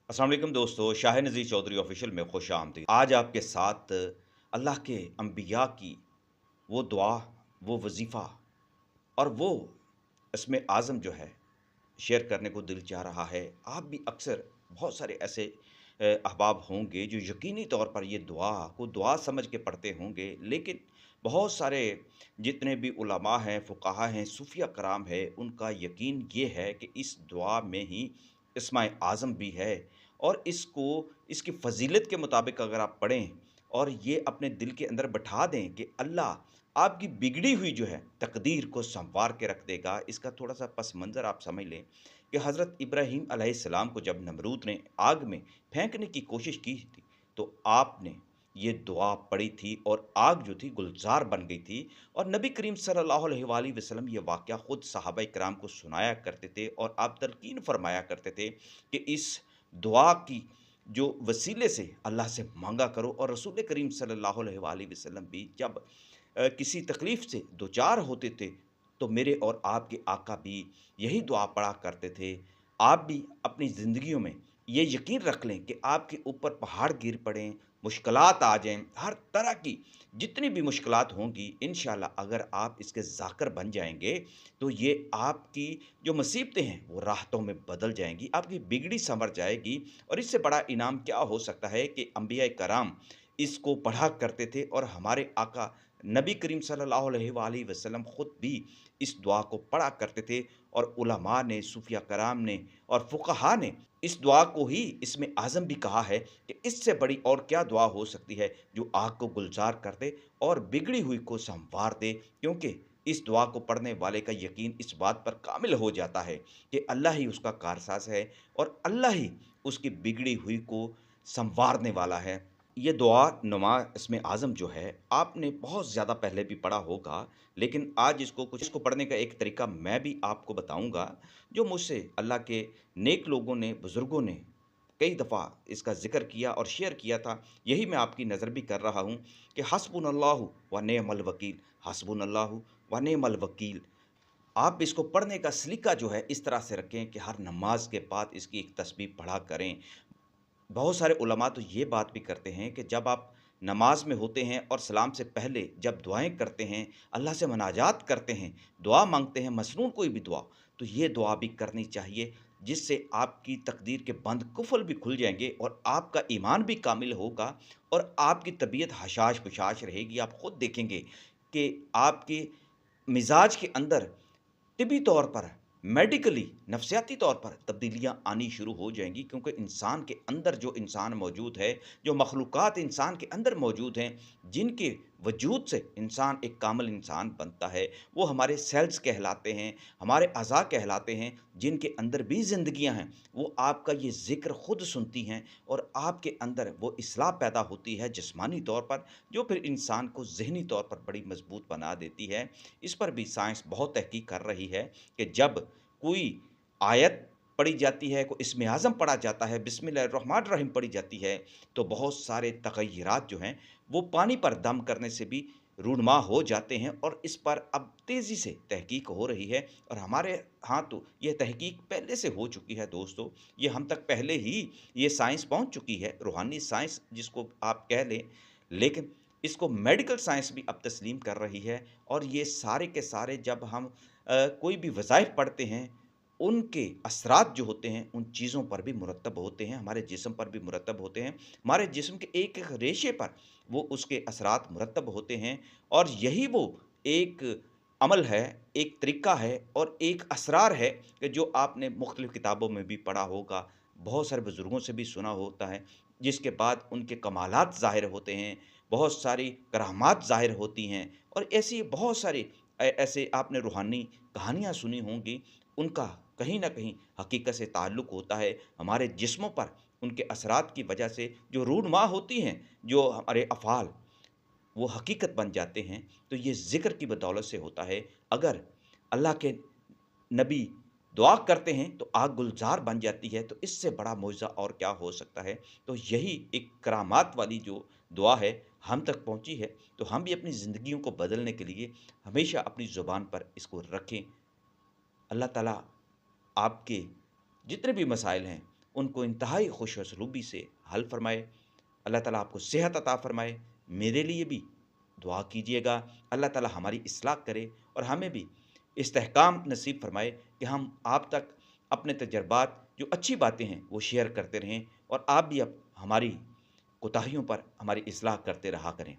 अस्सलाम वालेकुम दोस्तों, शाह नज़ीर चौधरी ऑफिशियल में खुश आमदीद। आज आपके साथ अल्लाह के अंबिया की वो दुआ, वो वजीफ़ा और वो इसमें आज़म जो है शेयर करने को दिल चाह रहा है। आप भी अक्सर बहुत सारे ऐसे अहबाब होंगे जो यकीनी तौर पर ये दुआ को दुआ समझ के पढ़ते होंगे, लेकिन बहुत सारे जितने भी उलमा हैं, फ़ुक़हा हैं, सूफ़िया कराम है, उनका यकीन ये है कि इस दुआ में ही इस्माए आज़म भी है और इसको इसकी फ़ज़ीलत के मुताबिक अगर आप पढ़ें और ये अपने दिल के अंदर बिठा दें कि अल्लाह आपकी बिगड़ी हुई जो है तकदीर को सँवार के रख देगा। इसका थोड़ा-सा पस मंज़र आप समझ लें कि हज़रत इब्राहीम अलैहिस्सलाम को जब नमरूद ने आग में फेंकने की कोशिश की थी, तो आपने ये दुआ पढ़ी थी और आग जो थी गुलज़ार बन गई थी और नबी करीम सल्लल्लाहु अलैहि वसल्लम ये वाक़या ख़ुद सहाबाए किराम को सुनाया करते थे और आप तलक़ीन फ़रमाया करते थे कि इस दुआ की जो वसीले से अल्लाह से माँगा करो और रसूल करीम सल्लल्लाहु अलैहि वसल्लम भी जब किसी तकलीफ़ से दो-चार होते थे, तो मेरे और आपके आका भी यही दुआ पढ़ा करते थे। आप भी अपनी ज़िंदगियों में ये यकीन रख लें कि आपके ऊपर पहाड़ गिर पड़ें, मुश्किलात आ जाएँ, हर तरह की जितनी भी मुश्किलात होंगी, इंशाअल्लाह अगर आप इसके ज़ाकिर बन जाएँगे, तो ये आपकी जो मुसीबतें हैं, वो राहतों में बदल जाएँगी, आपकी बिगड़ी सँवर जाएगी और इससे बड़ा इनाम क्या हो सकता है कि अंबिया कराम इसको पढ़ा करते थे और हमारे आका नबी करीम सल्लल्लाहु अलैहि वसल्लम खुद भी इस दुआ को पढ़ा करते थे और उलमा ने, सूफिया कराम ने और फुक़हा ने इस दुआ को ही इसमें आज़म भी कहा है कि इससे बड़ी और क्या दुआ हो सकती है जो आग को गुलज़ार कर दे और बिगड़ी हुई को सँवार दे, क्योंकि इस दुआ को पढ़ने वाले का यकीन इस बात पर कामिल हो जाता है कि अल्लाह ही उसका कारसाज़ है और अल्लाह ही उसकी बिगड़ी हुई को सँवारने वाला है। ये दुआ नुमा इसमें आज़म जो है, आपने बहुत ज़्यादा पहले भी पढ़ा होगा, लेकिन आज इसको पढ़ने का एक तरीका मैं भी आपको बताऊँगा, जो मुझसे अल्लाह के नेक लोगों ने, बुज़ुर्गों ने कई दफ़ा इसका ज़िक्र किया और शेयर किया था। यही मैं आपकी नज़र भी कर रहा हूँ कि हस्बुनल्लाहु व निअमल वकील, हस्बुनल्लाहु व निअमल वकील। आप इसको पढ़ने का सलीका जो है इस तरह से रखें कि हर नमाज़ के बाद इसकी एक तस्बीह पढ़ा करें। बहुत सारे उलमा तो ये बात भी करते हैं कि जब आप नमाज में होते हैं और सलाम से पहले जब दुआएँ करते हैं, अल्लाह से मुनाजात करते हैं, दुआ माँगते हैं, मसनून कोई भी दुआ, तो ये दुआ भी करनी चाहिए, जिससे आपकी तकदीर के बंद कुफ़ल भी खुल जाएँगे और आपका ईमान भी कामिल होगा और आपकी तबीयत हशाश-खुशाश रहेगी। आप खुद देखेंगे कि आपके मिज़ाज के अंदर तिबी तौर पर, मेडिकली, नफ़सियाती तौर पर तब्दीलियाँ आनी शुरू हो जाएँगी, क्योंकि इंसान के अंदर जो इंसान मौजूद है, जो मख़लूक़ात इंसान के अंदर मौजूद हैं, जिनके वजूद से इंसान एक कामिल इंसान बनता है, वो हमारे सेल्स कहलाते हैं, हमारे अज़ा कहलाते हैं, जिनके अंदर भी ज़िंदगियाँ हैं, वो आपका ये ज़िक्र खुद सुनती हैं और आपके अंदर वो इस्लाह पैदा होती है जिस्मानी तौर पर, जो फिर इंसान को ज़हनी तौर पर बड़ी मज़बूत बना देती है। इस पर भी साइंस बहुत तहकीक कर रही है कि जब कोई आयत पढ़ी जाती है, कोई इस्म आज़म पढ़ा जाता है, बिस्मिल्लाहिर्रहमानिर्रहीम पढ़ी जाती है, तो बहुत सारे तग़य्युरात जो हैं, वो पानी पर दम करने से भी रूनुमा हो जाते हैं और इस पर अब तेज़ी से तहकीक हो रही है और हमारे यहाँ तो ये तहकीक पहले से हो चुकी है दोस्तों। ये हम तक पहले ही ये साइंस पहुँच चुकी है, रूहानी साइंस जिसको आप कह लें, लेकिन इसको मेडिकल साइंस भी अब तस्लीम कर रही है और ये सारे के सारे जब हम कोई भी वज़ाइफ पढ़ते हैं, उनके असरात जो होते हैं, उन चीज़ों पर भी मुरतब होते हैं, हमारे जिस्म पर भी मुरतब होते हैं। हमारे जिस्म के एक-एक रेशे पर वो उसके असरात मुरतब होते हैं और यही वो एक अमल है, एक तरीका है और एक असरार है कि जो आपने मुख्तलिफ़ किताबों में भी पढ़ा होगा, बहुत सारे बुज़ुर्गों से भी सुना होता है, जिसके बाद उनके कमालात ज़ाहिर होते हैं, बहुत सारी करामात ज़ाहिर होती हैं और ऐसी बहुत सारी ऐसे आपने रूहानी कहानियाँ सुनी होंगी, उनका कहीं न कहीं हकीकत से ताल्लुक़ होता है। हमारे जिस्मों पर उनके असरात की वजह से जो रूनुमा होती हैं, जो हमारे अफ़आल, वो हकीकत बन जाते हैं, तो ये ज़िक्र की बदौलत से होता है। अगर अल्लाह के नबी दुआ करते हैं तो आग गुलज़ार बन जाती है, तो इससे बड़ा मोइज़ा और क्या हो सकता है। तो यही एक करामात वाली जो दुआ है हम तक पहुँची है, तो हम भी अपनी ज़िंदगियों को बदलने के लिए हमेशा अपनी ज़ुबान पर इसको रखें। अल्लाह ताला आपके जितने भी मसाइल हैं ان کو انتہائی خوش اسلوبی سے حل فرمائے۔ اللہ تعالیٰ آپ کو صحت عطا فرمائے۔ میرے لیے بھی دعا کیجیے گا، اللہ تعالیٰ ہماری اصلاح کرے اور ہمیں بھی استحکام نصیب فرمائے کہ ہم آپ تک اپنے تجربات جو اچھی باتیں ہیں وہ شیئر کرتے رہیں، اور آپ بھی اب ہماری کوتاہیوں پر ہماری اصلاح کرتے رہا کریں۔